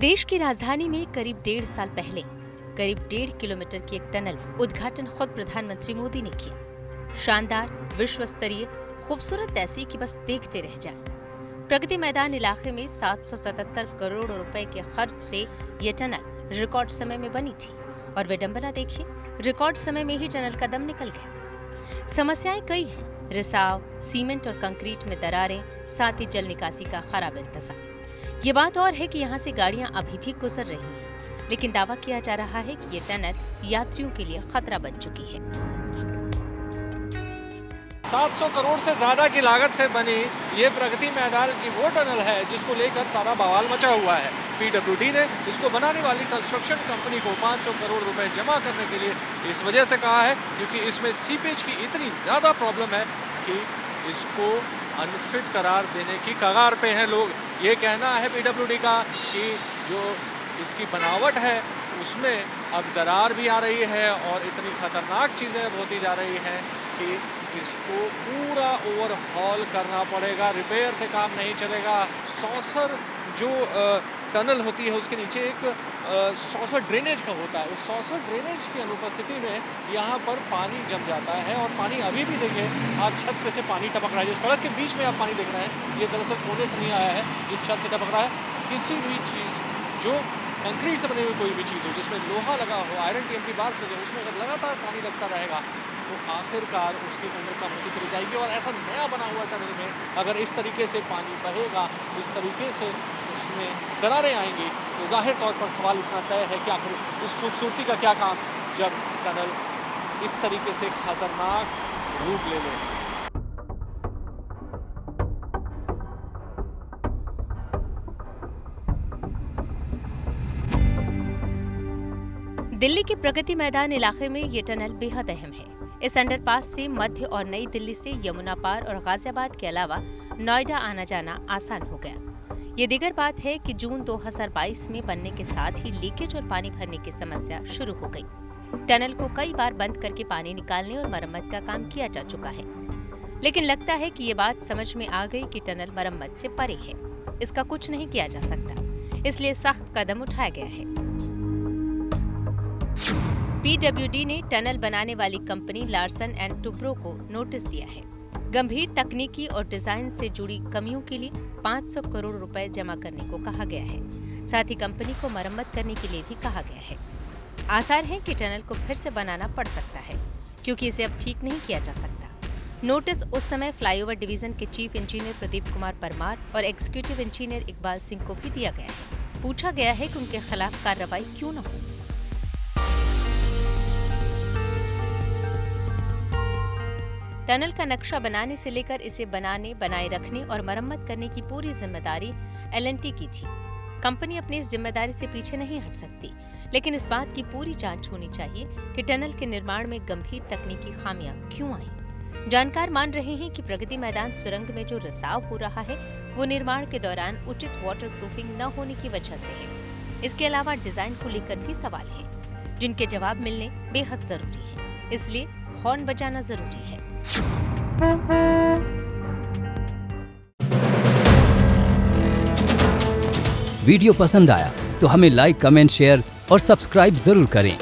देश की राजधानी में करीब 1.5 साल पहले करीब 1.5 किलोमीटर की एक टनल उद्घाटन खुद प्रधानमंत्री मोदी ने किया। शानदार, विश्व स्तरीय, खूबसूरत ऐसी कि बस देखते रह जाए। प्रगति मैदान इलाके में 777 करोड़ रुपए के खर्च से ये टनल रिकॉर्ड समय में बनी थी और विडंबना देखिए, रिकॉर्ड समय में ही टनल का दम निकल गया। समस्याएं कई हैं, रिसाव, सीमेंट और कंक्रीट में दरारें, साथ ही जल निकासी का खराब इंतजाम। ये बात और है कि यहाँ से गाड़ियाँ अभी भी गुजर रही हैं, लेकिन दावा किया जा रहा है कि ये टनल यात्रियों के लिए खतरा बन चुकी है। 700 करोड़ से ज्यादा की लागत से बनी ये प्रगति मैदान की वो टनल है जिसको लेकर सारा बवाल मचा हुआ है। पीडब्ल्यूडी ने इसको बनाने वाली कंस्ट्रक्शन कंपनी को 500 करोड़ रुपए जमा करने के लिए इस वजह से कहा है क्योंकि इसमें सीपेज की इतनी ज्यादा प्रॉब्लम है कि इसको अनफिट करार देने की कगार पे हैं लोग। ये कहना है पीडब्ल्यूडी का कि जो इसकी बनावट है उसमें अब दरार भी आ रही है और इतनी खतरनाक चीज़ें अब होती जा रही हैं कि इसको पूरा ओवरहॉल करना पड़ेगा, रिपेयर से काम नहीं चलेगा। सॉसर जो टनल होती है उसके नीचे एक सॉसर ड्रेनेज का होता है। उस सॉसर ड्रेनेज की अनुपस्थिति में यहाँ पर पानी जम जाता है और पानी अभी भी देखिए आप छत पे से पानी टपक रहा है। जो सड़क के बीच में आप पानी देख रहे हैं ये दरअसल कोने से नहीं आया है, ये छत से टपक रहा है। किसी भी चीज़ जो कंक्रीट से बनी हुई कोई भी चीज़ हो जिसमें लोहा लगा हो, आयरन टीएमटी बार्स लगे, उसमें अगर लगातार पानी लगता रहेगा तो आखिरकार उसकी उम्र कम होती चली जाएगी। और ऐसा नया बना हुआ टनल में अगर इस तरीके से पानी बहेगा, इस तरीके से उसमें दरारें आएंगी तो जाहिर तौर पर सवाल उठना तय है कि आखिर उस खूबसूरती का क्या काम जब टनल इस तरीके से खतरनाक रूप ले ले। दिल्ली के प्रगति मैदान इलाके में ये टनल बेहद अहम है। इस अंडरपास से मध्य और नई दिल्ली से यमुना पार और गाजियाबाद के अलावा नोएडा आना जाना आसान हो गया। ये दीगर बात है कि जून 2022 में बनने के साथ ही लीकेज और पानी भरने की समस्या शुरू हो गई। टनल को कई बार बंद करके पानी निकालने और मरम्मत का काम किया जा चुका है, लेकिन लगता है कि ये बात समझ में आ गई कि टनल मरम्मत से परे है, इसका कुछ नहीं किया जा सकता, इसलिए सख्त कदम उठाया गया है। पीडब्ल्यूडी ने टनल बनाने वाली कंपनी लार्सन एंड टुब्रो को नोटिस दिया है। गंभीर तकनीकी और डिजाइन से जुड़ी कमियों के लिए 500 करोड़ रुपए जमा करने को कहा गया है। साथ ही कंपनी को मरम्मत करने के लिए भी कहा गया है। आसार है कि टनल को फिर से बनाना पड़ सकता है क्योंकि इसे अब ठीक नहीं किया जा सकता। नोटिस उस समय फ्लाईओवर डिवीजन के चीफ इंजीनियर प्रदीप कुमार परमार और एग्जीक्यूटिव इंजीनियर इकबाल सिंह को भी दिया गया है। पूछा गया है कि उनके खिलाफ कार्रवाई क्यों न हो। टनल का नक्शा बनाने से लेकर इसे बनाने, बनाए रखने और मरम्मत करने की पूरी जिम्मेदारी L&T की थी। कंपनी अपनी इस जिम्मेदारी से पीछे नहीं हट सकती, लेकिन इस बात की पूरी जांच होनी चाहिए कि टनल के निर्माण में गंभीर तकनीकी खामियां क्यों आई। जानकार मान रहे हैं कि प्रगति मैदान सुरंग में जो रिसाव हो रहा है वो निर्माण के दौरान उचित वाटरप्रूफिंग न होने की वजह से है। इसके अलावा डिजाइन को लेकर भी सवाल है जिनके जवाब मिलने बेहद जरूरी है, इसलिए हॉर्न बजाना जरूरी है। वीडियो पसंद आया तो हमें लाइक, कमेंट, शेयर और सब्सक्राइब जरूर करें।